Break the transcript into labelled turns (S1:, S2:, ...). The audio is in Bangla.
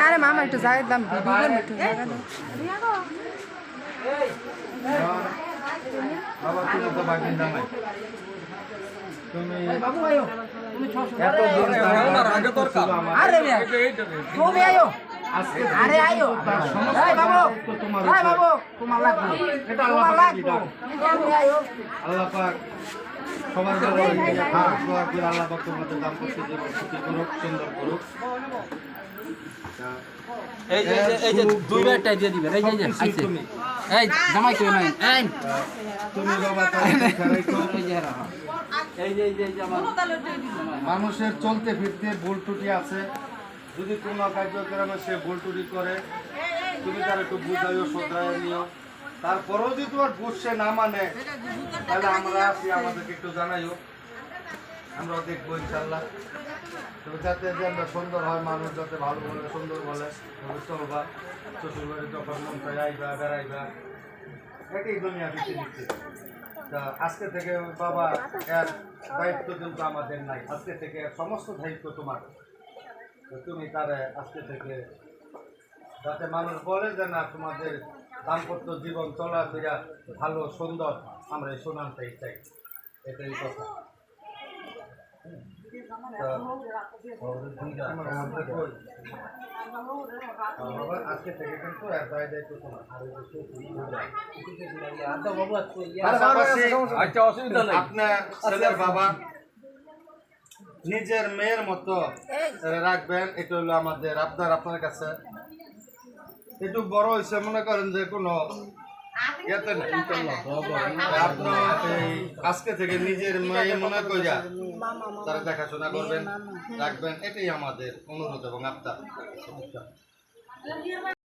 S1: আরে মামা একটু জায়গার দাম ভিডিও করবে একটু জায়গা দাও।
S2: বাবা তুমি তো বাকির দাম নাই তুমি এত দিন আগে তোর
S3: আরে তুমি আয়ো
S2: আজকে
S3: আরে আয়ো এই বাবু
S2: তোমার
S3: এই বাবু তোমার লাগবে
S2: এটা
S3: তোমার লাগবে তুমি আয়ো
S2: আল্লাহ পাক সবার ভালো দোয়া করে আল্লাহ পাক তোমাদের দাম করতে জীবন সুখী করুক সুন্দর করুক
S3: এই যে দুই ব্যাগটা দিয়ে দিবেন এই যে আইছে
S2: তুমি
S3: এই জামাই কই নাই এই
S2: তুমি বাবা তাহলে খারাই করো
S3: এই যে রাখো এই যে আমার
S2: মানুষের চলতে ফিরতে ভুল ত্রুটি আছে যদি কোনো কার্যক্রমে সে ভুল ত্রুটি করে তুমি তার একটু বুঝাইও শ্রদ্ধায় নিও তারপরেও যদি তোমার বুঝ সে না মানে তাহলে আমরা আছি আমাদেরকে একটু জানাইও আমরাও দেখবো ইনশাল্লাহ তবে যাতে যে আমরা সুন্দর হয় মানুষ যাতে ভালো বলে সুন্দর বলে চলবা শ্বশুর বাড়ি যখন মন চাই আইবা বেড়াইবা এটাই দুনিয়া বেশি নিচ্ছে তা আজকে থেকে বাবা এর দায়িত্ব কিন্তু আমাদের নাই আজকে থেকে এর সমস্ত দায়িত্ব তোমার তো তুমি তারে আজকে থেকে যাতে মানুষ বলে যে না তোমাদের দাম্পত্য জীবন চলাফেরা ভালো সুন্দর আমরা এই সুনামটাই চাই এটাই কথা আজকে থেকে কিন্তু এর দায়িত্ব তোমার
S4: আচ্ছা অসুবিধা নেই
S2: আপনার ছেলের বাবা নিজের মেয়ের মতো রাখবেন এটা হলো আমাদের আপনার কাছে একটু বড় হয়েছে মনে করেন যে কোনো ইয়েতে নেই আপনার এই আজকে থেকে নিজের মেয়ে মনে কইরা তারা দেখাশোনা করবেন রাখবেন এটাই আমাদের অনুরোধ এবং আপনার